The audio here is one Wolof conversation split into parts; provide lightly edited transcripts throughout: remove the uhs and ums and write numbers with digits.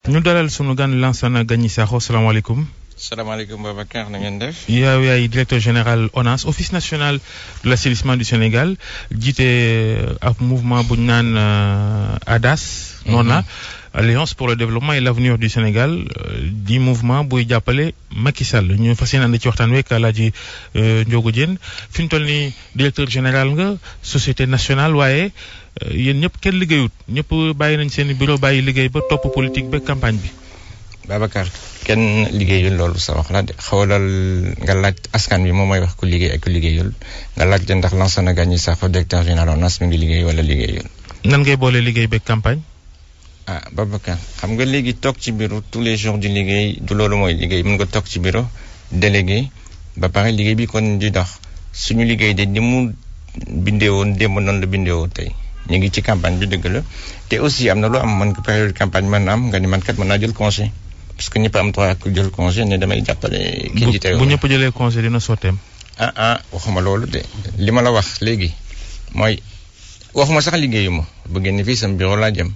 ñu dalal sunu gan Lansana Gagny Sakho salaamaaleykum. salaamaaleykum Babacar na ngeen def. yow yaay directeur général ONAS office national de l'assainissement du Sénégal jiite ab mouvement bu ñu naan ADAS. noona Alliance pour le développement et l'avenir du Sénégal di mouvement buy jàppale Macky Sall ñu fas yéene ànd ci waxtaan wi ak Alaaji Ndiogou Diène fi ñu toll nii directeur général nga société nationale waaye yéen ñëpp kenn liggéeyut ñëpp bàyyi nañ seen bureau bàyyi liggéey ba topp politique ba campagne bi. Babacar kenn liggéeyul loolu sa wax la de xawalal nga laaj askan bi moom mooy wax ku liggéey ak ku liggéeyul nga laaj ndax Lansana Gagny Sakho directeur général ONAS mi ngi liggéey wala liggéeyul. nan ngay boole liggéey ba campagne. Babacar xam nga léegi toog ci bureau tous les jours di liggéey du loolu mooy liggéey mën nga toog ci bureau délégué ba pare liggéey bi kon di dox suñu liggéey de ni mu bindee woon démb noonu la bindee woon tey ñu ngi ci campagne bi dëgg la te aussi am na loo am mën nga période campagne mën na am nga ni man kat mën naa jël congé parce que ñëpp am droit ak jël congé ne damay jàppale. ki jiite bu ñëpp jëlee congé dina sotteem. waxuma loolu de li ma la wax léegi mooy waxuma sax liggéeyuma bu ngeen ni fii sama bureau laa jëm.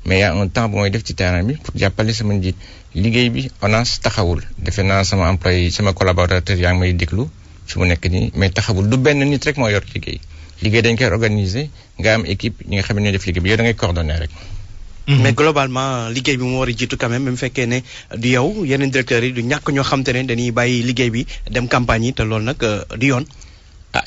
mais y a un temps bu may def ci terrain bi pour jàppale sama njiit liggéey bi ONAS taxawul defe naa sama employé sama collaborateur yaa ngi may déglu fi mu nekk nii mais taxawul du benn nit rek moo yor liggéey dañ koy organiser nga am équipe ñi nga xam ne ñooy def liggéey bi yow da ngay coordonner rek. mais globalement liggéey bi mu war a jiitu quand même fekkee ne du yow yeneen directeurs yi du ñàkk ñoo xam te ne dañuy bàyyi liggéey bi dem campagne yi te loolu nag du yoon.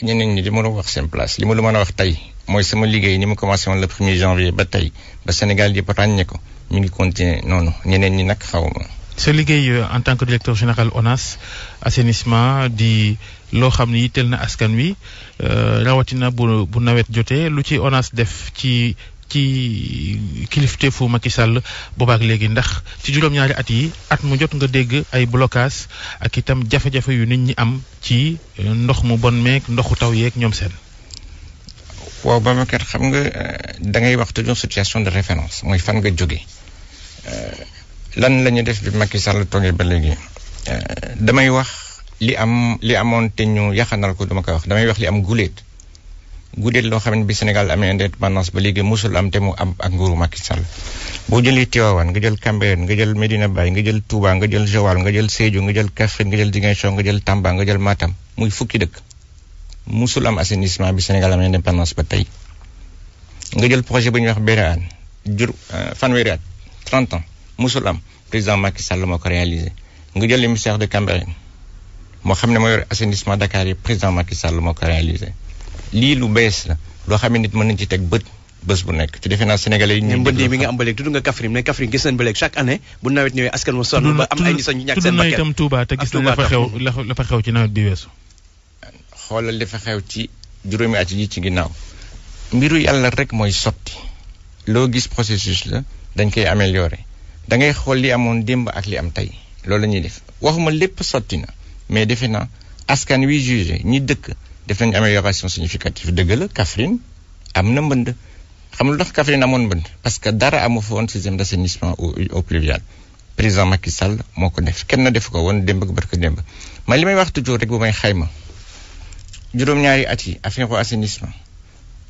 ñeneen ñi di mën a wax seen place li ma la mën a wax tey mooy sama liggéey ni mu commencé woon le 1er janvier ba tey ba Sénégal di ràññee ko ñu ngi continuer noonu ñeneen ñi nag xaw ma. sa liggéey en tant que directeur général ONAS assainissement di loo xam ne yitteel na askan wi rawatina bu nawet jotee lu ci ONAS def ci kilifteefu Macky Sall boobaak léegi ndax ci juróom-ñaari at yi at mu jot nga dégg ay blocage ak itam jafe-jafe yu nit ñi am ci ndox mu bon meeg ndoxu taw yeeg ñoom seen. waaw Babacar xam nga da ngay wax toujours situation de référence mooy fan nga jóge lan la ñu def bi Macky Sall toogee ba léegi damay wax li amoon te ñu yaxanal ko dama koy wax damay wax li am guléet loo xam ne bi Sénégal amee indépendance ba léegi musul am te mu am ak nguuru Macky Sall boo jëlee Tivaouane nga jël Cambérène nga jël Medina Baye nga jël Touba nga jël Joal nga jël Sédhiou nga jël Kaffrine nga jël Ziguinchor nga jël Tamba nga jël Matam muy fukki dëkk musul am assainissement bi Sénégal amee indépendance ba tey nga jël projet bu ñuy wax Béréane fanweeri at 30 ans musul am président Macky Sall moo ko réalisé nga jël le ministère de Cambérène moo xam ne moo yor assainissement Dakar yi président Macky Sall moo ko réalisé lii lu bees la loo xam ne nit mën nañ ci teg bés bu nekk te defe naa Sénégalais yi. mbënd yi mi nga am ba léegi tudd nga Kaffrine mais Kaffrine gis nañ ba léegi chaque année bu nawet ñëwee askan mu sonn ba am ay nit sax ñu ñàkk seen bakkan. tudd na itam Touba te gis nañ la fa xew ci nawet bi weesu. xoolal li fa xew ci juróomi at yi ci ginnaaw mbiru yàlla rek mooy sotti loo gis processus la dañ koy améliorer da ngay xool li amoon démb ak li am tey loolu la ñuy def waxuma lépp sotti na mais defe naa askan wi jugé ñi dëkk def nañu amélioration significative dëgg la Kaffrine am na mbënd xam nga lu tax Kaffrine amoon mbënd parce que dara amu fa woon système d'assainissement au pluvial président Macky Sall moo ko def kenn def ko woon démb ak barke démb mais li may wax toujours rek bu may xayma juróom-ñaari at yi affaire assainissement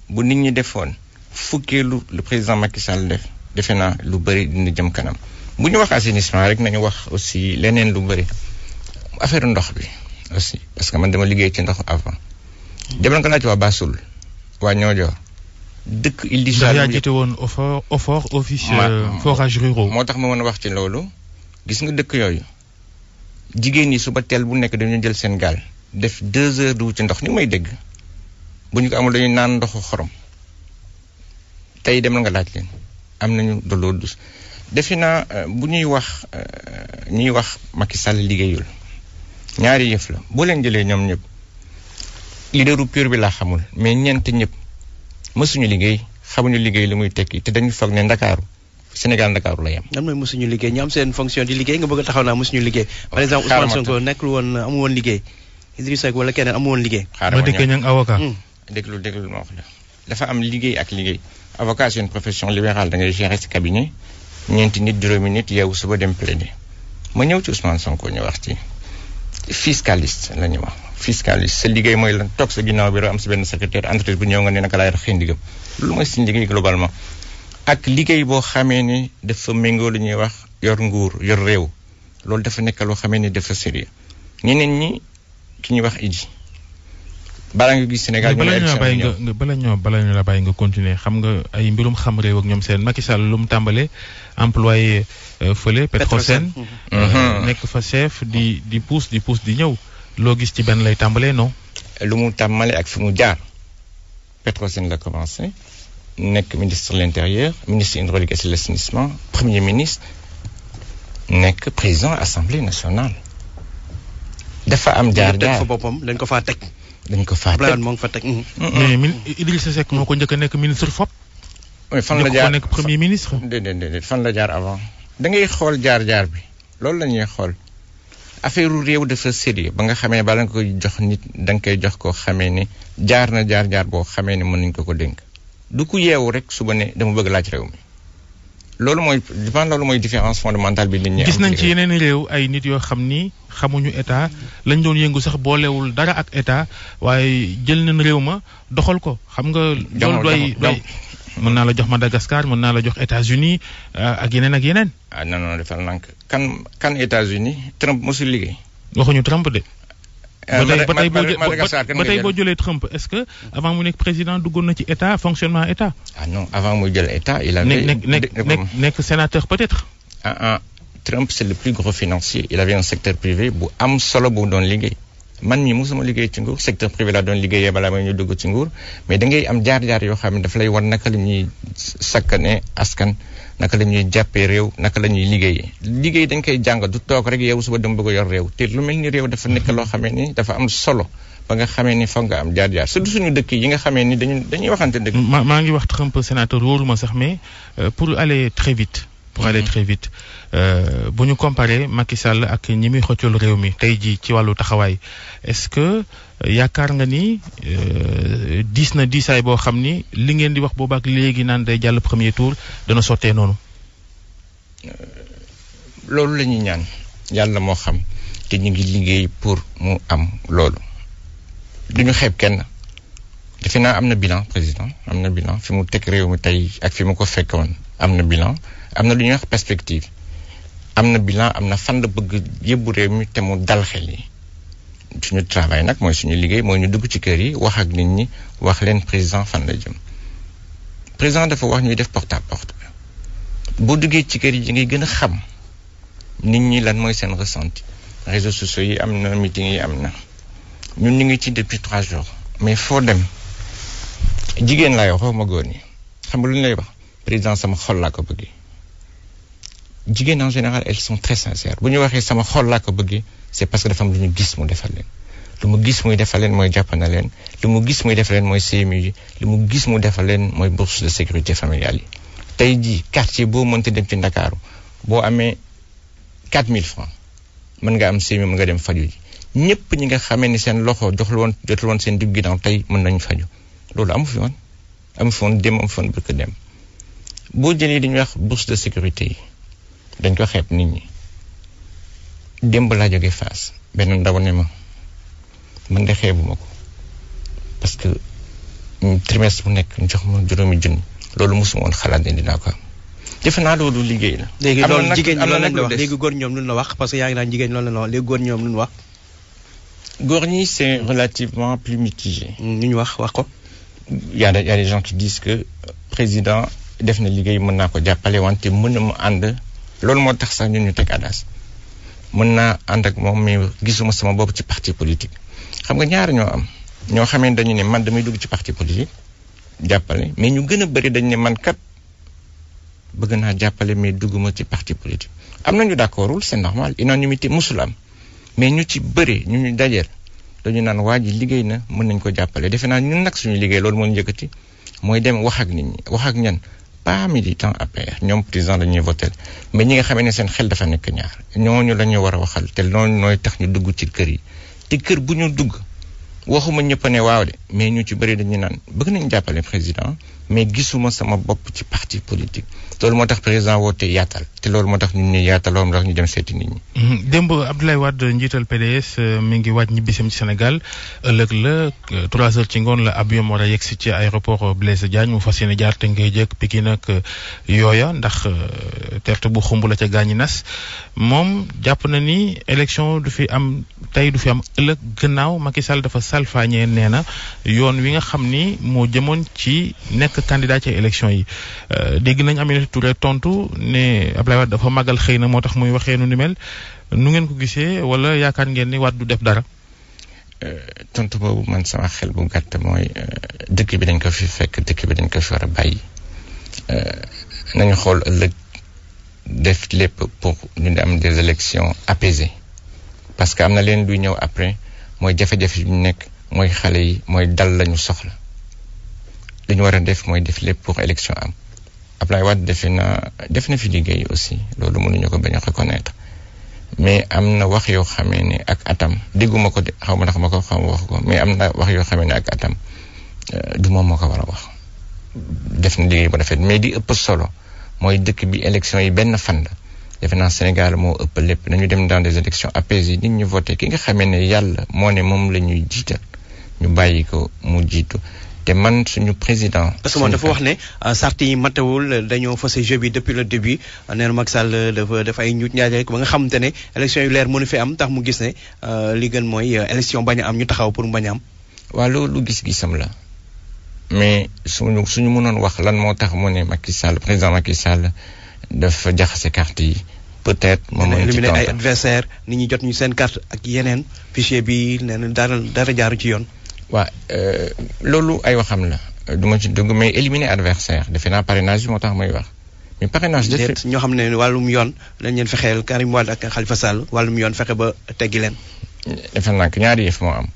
bu nit ñi defoon fukkeelu le président Macky Sall def defe naa lu bëri dina jëm kanam bu ñu wax assainissement rek nañu wax aussi leneen lu bëri affaire ndox bi aussi parce que man dama liggéey ci ndox avant dem nga laaj waa Bassoul waa Niodior dëkk Île du Saloum yaa jiite woon OFOR office forage ruraux moo tax ma mën a wax ci loolu gis nga dëkk yooyu jigéen ñi suba teel bu nekk dañu jël seen gaal def 2 heures du ci ndox ni may dégg bu ñu ko amul dañuy naan ndoxu xorom tey dem na nga laaj leen am nañu de l'eau douce defe naa bu ñuy wax Macky Sall liggéeyul ñaari yëf la boo leen jëlee ñoom ñëpp leaderu pur bi laa xamul mais ñeent ñëpp mësuñu liggéey xamuñu liggéey li muy tekki te dañu foog ne Ndakaaru Sénégal Ndakaaru la yem. lan mooy mësuñu liggéey ñu am seen fonction di liggéey nga bëgg a taxaw naa mësuñu liggéey. par exemple Ousmane Sonko nekkul woon amu woon liggéey Idrissa Seck wala keneen amu woon liggéey. ma dëkk ñang avocat. déglu ma wax la dafa am liggéey ak liggéey avocat c'est une profession libérale da ngay gérer sa cabinet ñeenti nit juróomi nit yow suba dem plaider ma ñëw ci Ousmane Sonko ñu wax ci fiscaliste la ñu wax fiscaliste sa liggéey mooy lan toog sa ginnaaw bi am si benn secrétaire entreprise bu ñëw nga ne naka laay raxee ndigam loolu mooy suñu liggéey globalement ak liggéey boo xamee ni dafa méngoo lu ñuy wax yor nguur yor réew loolu dafa nekk loo xamee ne dafa sérieux ñeneen ñi ki ñuy wax Idi balaa nga gis Sénégal bala ñu la bàyyi nga continuer xam nga ay mbirum xam réew ak ñoom seen Macky Sall lu mu tàmbalee employé fële Petrosen nekk fa chef di pousse di ñëw loo gis ci benn lay tàmbalee non lu mu tàmbalee ak fi mu jaar Petrosen la commencé nekk ministre de l'intérieur ministre hydraulique et de l'assainissement premier ministre nekk président assemblée nationale dafa am jaar fa boppam dañ ko faa teg moo ngi fa teg mais Idrissa Seck moo ko njëkk a nekk ministre fop fan la jaar nekk premier ministre déedéet fan la jaar avant da ngay xool jaar bi loolu la ñuy xool affaire réew dafa sérieux ba nga xamee bala nga koy jox nit da nga koy jox koo xamee ne jaar boo xamee ne mën nañ ko dénk du ku yeewu rek suba ne dama bëgg laaj réew mi loolu mooy différence fondamentale bi nit ñi gis nañ ci yeneen réew ay nit yoo xam ni xamuñu état lañ doon yëngu sax boolewul dara ak état waaye jël nañ réew ma doxal ko xam nga loolu doy mën naa la jox Madagascar mën naa la jox États-Unis ak yeneen non defal nank kan États-Unis Trump mosul liggéey waxuñu Trump de ba tey boo jëlee Trump est-ce que avant mu nekk président duggoon na ci état fonctionnement état non avant muy jël état il avait nekk sénateur peut-être Trump c'est le plus gros financier il avait un secteur privé bu am solo bu doon liggéey man mi mosuma liggéey ci nguur secteur privé laa doon liggéeyee balaa may ñu dugg ci nguur mais da ngay am jaar yoo xam ne dafa lay war naka la ñuy sakkane askan naka la ñuy jàppee réew naka la ñuy liggéey dañ koy jàng du toog rek yow suba dama bëgg a yor réew te lu mel ni réew dafa nekk loo xamee ni dafa am solo ba nga xamee ni foog nga am jaar surtout suñu dëkk yi nga xamee ni dañuy waxante dëgg. maa ngi wax Trump sénateur wóoruma sax mais pour aller très vite. bu ñu comparé Macky Sall ak ñi muy xëccool réew mi tey jii ci wàllu taxawaay est-ce que yaakaar nga ni diis na diisaay boo xam ni li ngeen di wax boobu ak léegi naan day jàll premier tour dana sottee noonu. loolu la ñuy ñaan yàlla moo xam te ñu ngi liggéey pour mu am loolu du ñu xeeb kenn defe naa am na bilan président am na bilan fi mu teg réew mi tey ak fi mu ko fekkoon am na bilan am na lu ñuy wax perspective. am na bilan am na fan la bëgg yóbbu réew mi te mu dal xel yi suñu travail nag mooy suñu liggéey mooy ñu dugg ci kër yi wax ak nit ñi wax leen président fan la jëm président dafa wax ñuy def porte à porte boo duggee ci kër yi ngay gën a xam nit ñi lan mooy seen ressenti réseaux sociaux yi am na meeting yi am na ñun ñu ngi ci depuis 3 jours mais foo dem jigéen laay wax ma góor ñi xam nga lu ñu lay wax président sama xol laa ko bëggee jigéen en général elles sont très sincères bu ñu waxee sama xol laa ko bëggee c'est parce que dafa am lu ñu gis mu defal leen lu mu gis muy defal leen mooy jàpp na leen lu mu gis muy defal leen mooy CMU yi lu mu gis mu defal leen mooy bourse de sécurité familiale yi tey jii quartier boo mënti dem ci Ndakaaru boo amee 4000 francs mën nga am CMU mën nga dem faju ji ñëpp ñi nga xamee ni seen loxo jotul woon seen digg ginnaaw tey mën nañu faju loolu amu fi woon dem amu fi woon bëgg dem boo jëlee dañuy wax bourse de sécurité yi dañ ko xeeb nit ñi démb laa jógee Fass benn ndaw ne ma man de xeebuma ko parce que trimestre bu nekk ñu jox ma 5 000 loolu mosuma woon xalaat ne dinaa ko am defe naa loolu liggéey la. léegi loolu jigéen ñi loolu lañ la wax léegi góor ñoom lu ñu la wax parce que yaa ngi naan jigéen ñi loolu lañ la wax léegi góor ñoom lu ñu wax. góor ñi c'est relativement plus mitigé. ñu ñu wax ko. y a des gens qui disent que président def na liggéey mën naa ko jàppale wante mën na mu ànd. loolu moo tax sax ñun ñu teg ADAS mën naa ànd ak moom mais gisuma sama bopp ci parti politique xam nga ñaar ñoo am ñoo xamee dañu ne man damay dugg ci parti politique jàppale mais ñu gën a bëri dañu ne man kat bëgg naa jàppale mais dugguma ci parti politique am nañu d'accordul c'est normal unanimité musul am mais ñu ci bëri ñu dajeel dañu naan waa ji liggéey na mën nañ ko jàppale defe naa ñun nag suñu liggéey loolu moo ñu yëkkati mooy dem wax ak nit ñi wax ak ñan pas militant APR ñoom président dañuy voter mais ñi nga xamee ne seen xel dafa nekk ñaar ñooñu la ñu war a waxal te loolu nooy tax ñu dugg ci kër yi te kër bu ñu dugg waxuma ñëpp ne waaw de mais ñu ci bëri dañu naan bëgg nañ jàppale président mais gisuma sama bopp ci parti politique loolu moo tax président woote yaatal te loolu moo tax ñun ñu yaatal loolu moo tax ñu dem seeti nit ñi. démb Abdoulaye Wade njiital PDS mi ngi waaj ñibbisam ci Sénégal ëllëg la 3 heures ci ngoon la avion war a yegsi ci aéroport Blaise Diagne mu fas yéene jaar te ngay jëkk Pikine ak yooya ndax terte bu xumb la ca gaañi nas moom jàpp na ni élection du fi am tey du fi am ëllëg gannaaw Macky Sall dafa salfaañee nee na yoon wi nga xam ni moo jëmoon ci nekk candidat ci élection yi dégg nañ Aminata Touré tontu ne Abdoulaye Wade dafa màggal xëy na moo tax muy waxee nu ni mel nu ngeen ko gisee wala yaakaar ngeen ni Wade du def dara. tontu boobu man sama xel bu gàtt mooy dëkk bi dañ ko fi fekk dëkk bi dañ ko fi war a bàyyi nañu xool ëllëg def lépp pour ñu am des élections apaisées parce que am na leen luy ñëw après mooy jafe-jafe yu ñu nekk mooy xale yi mooy dal lañu soxla li ñu war a def mooy def lépp pour élection am Abdoulaye Wade def na fi liggéey aussi loolu mënuñu ko bañ a reconnaître mais am na wax yoo xamee ne ak atam dégguma ko de xaw ma ndax ma ko xaw ma wax ko mais am na wax yoo xamee ne ak atam du moom moo ko war a wax def na liggéey bu rafet mais di ëpp solo mooy dëkk bi élection yi benn fan la defe naa Sénégal moo ëpp lépp nañu dem dans des élections apaisées nit ñu voté ki nga xamee ne yàlla moo ne moom la ñuy jiital ñu bàyyi ko mu jiitu te man suñu président. parce que moom dafa wax ne sart yi matawul dañoo faussé jeu bi depuis le début nee na Macky Sall dafa ay ñuut ñaaj rek ba nga xamante ne élection yu leer mënu fi am tax mu gis ne li gën mooy élection bañ a am ñu taxaw pour mu bañ a am. waaw loolu gis-gisam la mais suñu mënoon wax lan moo tax mu ne Macky Sall président Macky Sall dafa jaxase carte yi peut-être. moom éliminé ay adversaire nit ñi jot ñu seen carte ak yeneen fichier bi nee na dara jaaru ci yoon. waaw loolu ay waxam la du ma ci dugg mais éliminer adversaire defe naa parrainage bi moo tax may wax mais parrainage. déet ñoo xam ne wàllum yoon lañ leen fexeel Karim Wade ak Khalifa Sall wàllum yoon fexe ba teggi leen. defe naa que ñaari yëf moo am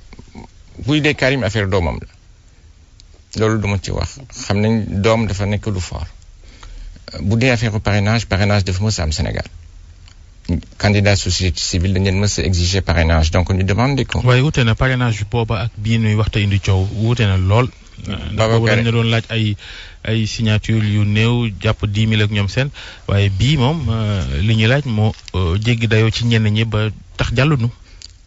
buy dee Karim affaire doomam la loolu du ma ci wax xam nañ doom dafa nekk lu fort bu dee affaire parrainage dafa mës a am Sénégal. candidat société civile dañ leen mës a exiger parrainage donc ñu demandé ko. waaye wute na parrainage bi booba ak bii nuy waxta indi coow wute na lool. ndax boobu dañ la doon laaj ay signature yu néew jàpp 10 000 ak ñoom seen waaye bii moom li ñuy laaj moo jéggi dayoo ci ñenn ñi ba tax jàllunu.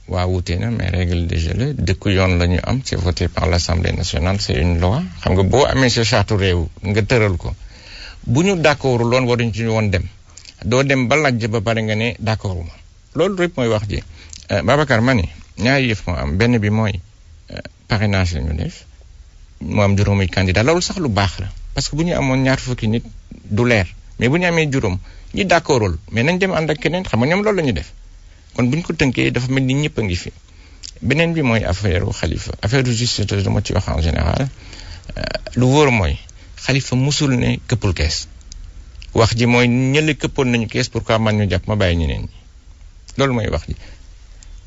waaw wute na mais règle de jeu la dëkku yoon la ñu am c'est voté par l'Assemblée nationale c'est une loi xam nga boo amee sa charte réew nga tëral ko bu ñu d'accord loon waruñu ci woon dem. doo dem ba laaj ba pare nga ne d'accord ma loolu rek mooy wax ji Babacar ma ne ñaari yëf moo am benn bi mooy parrainage la ñu def moo am juróomi candidat loolu sax lu baax la parce que bu ñu amoon ñaar fukki nit du leer mais bu ñu amee juróom ñi d'accordul mais nañ dem ànd ak keneen xam nga ñoom loolu la ñu def kon bu ñu ko tënkee dafa mel ni ñëpp a ngi fi beneen bi mooy affaire Khalifa affaire de justice dama ci wax en général lu wóor mooy Khalifa musul ne këppul kees. wax ji mooy ñële këppoon nañu kees pourquoi man ñu jàpp ma bàyyi ñeneen ñi loolu mooy wax ji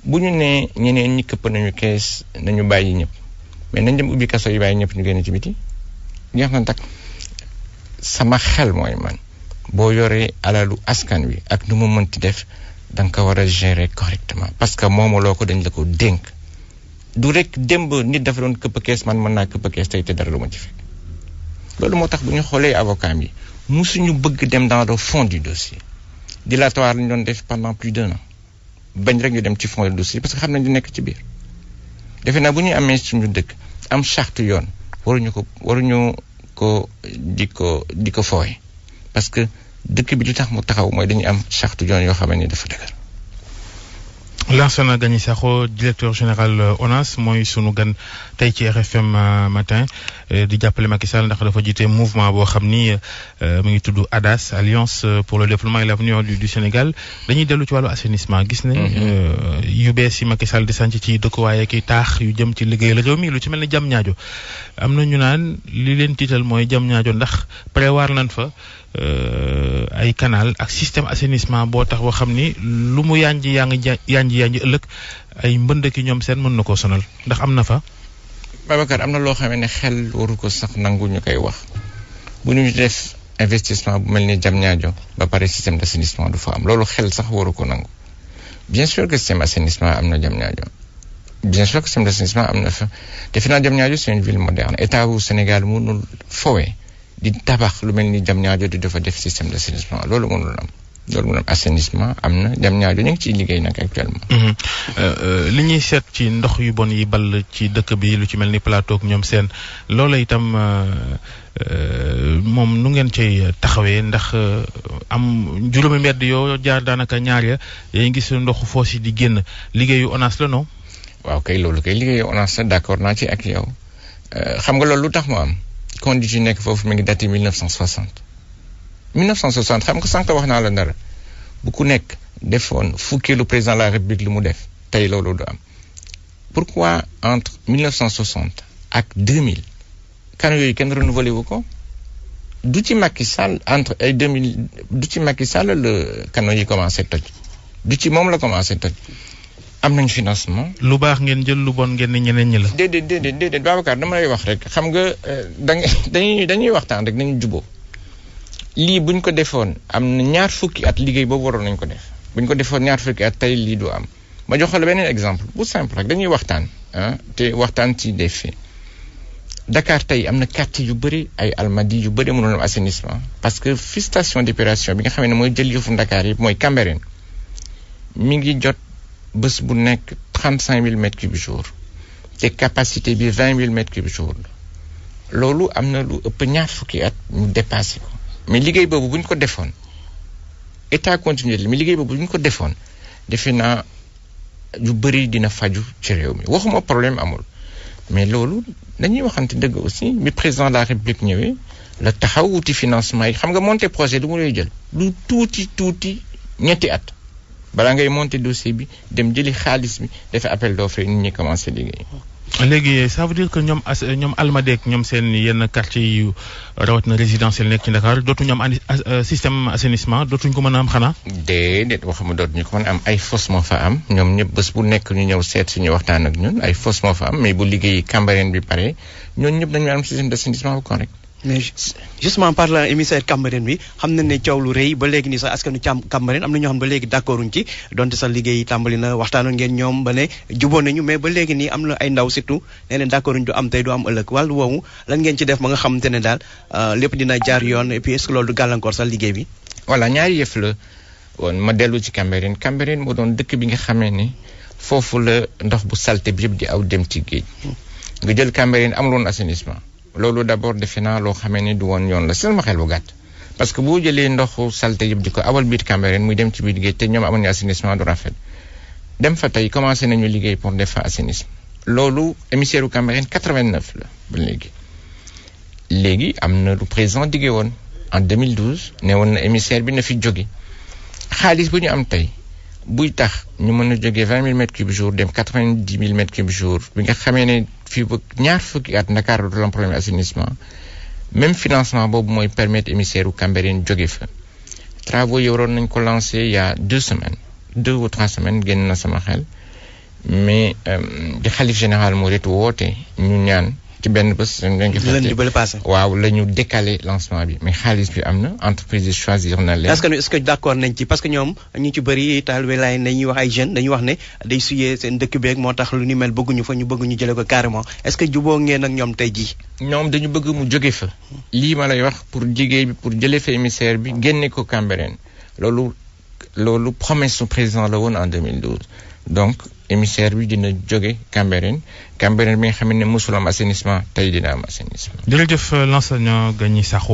bu ñu nee ñeneen ñi këpp nañu kees nañu bàyyi ñëpp mais nañ dem ubbi kaso yi bàyyi ñëpp ñu génn ci biti jeex na tak sama xel mooy man boo yoree alalu askan wi ak nu mu mënti def da nga ko war a gérer correctement parce que moomaloo ko dañ la ko dénk du rek démb nit dafa doon këpp kees man mën naa këpp kees tey te dara lu ma ci fekk loolu moo tax bu ñu xoolee avocat yi musuñu bëgg dem dans le fond du dossier dilatoire lañu doon def pendant plus d'1 an bañ rek ñu dem ci fond du dossier parce que xam nañ di nekk ci biir defe naa bu ñu amee suñu dëkk am charte yoon waruñu ko di ko fooye parce que dëkk bi li tax mu taxaw mooy dañuy am charte yoon yoo xam ne dafa dëgër. Lansana Gagny Sakho directeur général ONAS mooy sunu gan tey ci RFM matin di jàppale Macky Sall ndax dafa jiite mouvement boo xam ni mu ngi tudd ADAS Alliance pour le développement et l'avenir du Sénégal dañuy dellu ci wàllu assainissement gis nañ yu bees yi Macky Sall di sànc ci dëkkuwaay ak taax yu jëm ci liggéey la réew mi lu ci mel ni Diamniadio am na ñu naan li leen tiital mooy Diamniadio ndax prévoir nañ fa ay canal ak système assainissement boo tax boo xam ni lu mu yanji ëllëg ay mbënd ki ñoom seen mën na koo sonal ndax am na fa. Babacar am na loo xam ne xel waru ko sax nangu ñu koy wax bu ñu def investissement bu mel ni Diamniadio ba pare système d'assainissement du fa am loolu xel sax waru ko nangu bien sûr que système assainissement am na Diamniadio bien sûr que système d'assainissement am na fa defe naa Diamniadio c'est une ville moderne état wu Sénégal mënul fowee di tabax lu mel ni Diamniadio di dafa def système d'assainissement loolu mënul am assainissement am na Diamniadio ñu ngi ciy liggéey nag actuellement. li ñuy seet ci ndox yu bon yi ball ci dëkk bi lu ci mel ni plateau ak ñoom seen loola itam moom nu ngeen cay taxawee ndax am juróomi mbedd yoo jaar daanaka ñaar ya yaa ngi gis ndoxu foos yi di génn liggéeyu ONAS la non. waaw kay loolu kay liggéeyu ONAS la d'accord naa ci ak yow xam nga loolu lu tax mu am conduite yi nekk foofu mi ngi daté 1960 xam nga sànq wax naa la dara bu ku nekk defoon fukkeelu président de la République lu mu def tey loolu du am pourquoi entre 1960 ak 2000 canaux yooyu kenn renouvelé wu ko du ci Macky Sall entre ay 2000 du ci Macky Sall le canaux yi commencé toj du ci moom la commencé toj am nañ financement. lu baax ngeen jël lu bon ngeen ni ñeneen ñi la. déedéet Babacar dama lay wax rek xam nga dañuy waxtaan rek nañu juboo lii buñ ko defoon am na ñaar fukki at liggéey boobu waroon nañ ko def buñ ko defoon ñaar fukki at tey lii du am ma jox la beneen exemple bu simple rek dañuy waxtaan te waxtaan ci des faits Dakar tey am na quartier yu bëri ay Almadies yu bëri mënoon am assainissement parce que fi station d'épuration bi nga xam ne mooy jël yëfu Dakar yi mooy Cambérène mi ngi jot bés bu nekk 35 000 mètres cubes jour te capacité bi 20 000 mètres cubes jour la loolu am na lu ëpp ñaar fukki at ñu dépassé ko mais liggéey boobu bu ñu ko defoon état continué mais liggéey boobu bu ñu ko defoon defe naa yu bëri dina faju ci réew mi waxuma problème amul mais loolu dañuy waxante dëgg aussi bi président de la République ñëwee la taxaw wuti financement yi xam nga monter projet lu mu lay jël lu tuuti ñetti at balaa ngay monter dossier bi dem jëli xaalis bi defee appel d'offre nit ñi commencé liggéey. léegi ça veut dire que ñoom Almadies ak ñoom seen yenn quartier yu rawatina résidentiel nekk ci Dakar dootuñu am système assainissement dootuñu ko mën a am xanaa. déedéet waxuma dootuñu ko mën a am ay fosse moo fa am ñoom ñëpp bés bu nekk ñu ñëw seet suñu waxtaan ak ñun ay fosse moo fa am mais bu liggéey Cambérène bi pare ñooñu ñëpp dañu am système d'assainissement bu correct. mais justement par la émissaire Cambérène bi xam nañ ne coow lu rëy ba léegi nii sax askanu Cambérène am na ñoo xam ba léegi d'accorduñ ci donte sax liggéey tàmbali na waxtaanoon ngeen ñoom ba ne jubóo nañu mais ba léegi nii am na ay ndaw surtout nee na d'accorduñ du am tey du am ëllëg wàllu woowu lan ngeen ci def ba nga xamante ne daal lépp dina jaar yoon et puis est-ce que loolu du gàllankoor sax liggéey bi. voilà ñaari yëf la woon ma dellu ci Cambérène moo doon dëkk bi nga xamee ni foofu la ndox bu salte bi yëpp di aw dem ci géej nga jël Cambérène amul woon assainissement. loolu d'abord defe naa loo xamee ni du woon yoon la sama xel bu gàtt parce que boo jëlee ndoxu salte yëpp di ko awal biir Cambérène muy dem ci biir géej te ñoom amuñu assainissement du rafet dem fa tey commencé nañu liggéey pour def fa assainissement loolu émissaire u Cambérène 89 la ba léegi am na lu président diggee woon en 2012 ne woon na émissaire bi na fi jóge xaalis bu ñu am tey buy tax ñu mën a jógee 20 000 mètres cubes jour dem 90 000 mètres cubes jour bi nga xamee ne fii ba ñaar fukki at Ndakaaru du am problème assainissement même financement boobu mooy permettre émissaire u Cambérène jóge fa travaux yi waroon nañ ko lancer il y a 2 ou 3 semaines génn na sama xel mais di xalif général moo retu woote ñu ñaan ci benn bés dañ ko fàtte waaw la ñu décaler lancement bi mais xaalis bi am na entreprise yi choisir na leen. est-ce que d'accord nañ ci parce que ñoom ñu ci bëri taalibe Laay dañuy wax ay jeunes dañuy wax ne day suyee seen dëkk beeg moo tax lu ni mel bëgguñu fa ñu bëgg ñu jëlee ko carrément est-ce que juboo ngeen ak ñoom tey jii. ñoom dañu bëgg mu jóge fa lii ma lay wax pour liggéey bi pour jëlee fa émissaire bi génne ko Cambérène loolu promesse su président la woon en 2012 donc émissaire bi dina jóge Cambérène bi nga xam ne mosul am assainissement tey dina am assainissement. jërëjëf l'enseignant Gagny Sakho.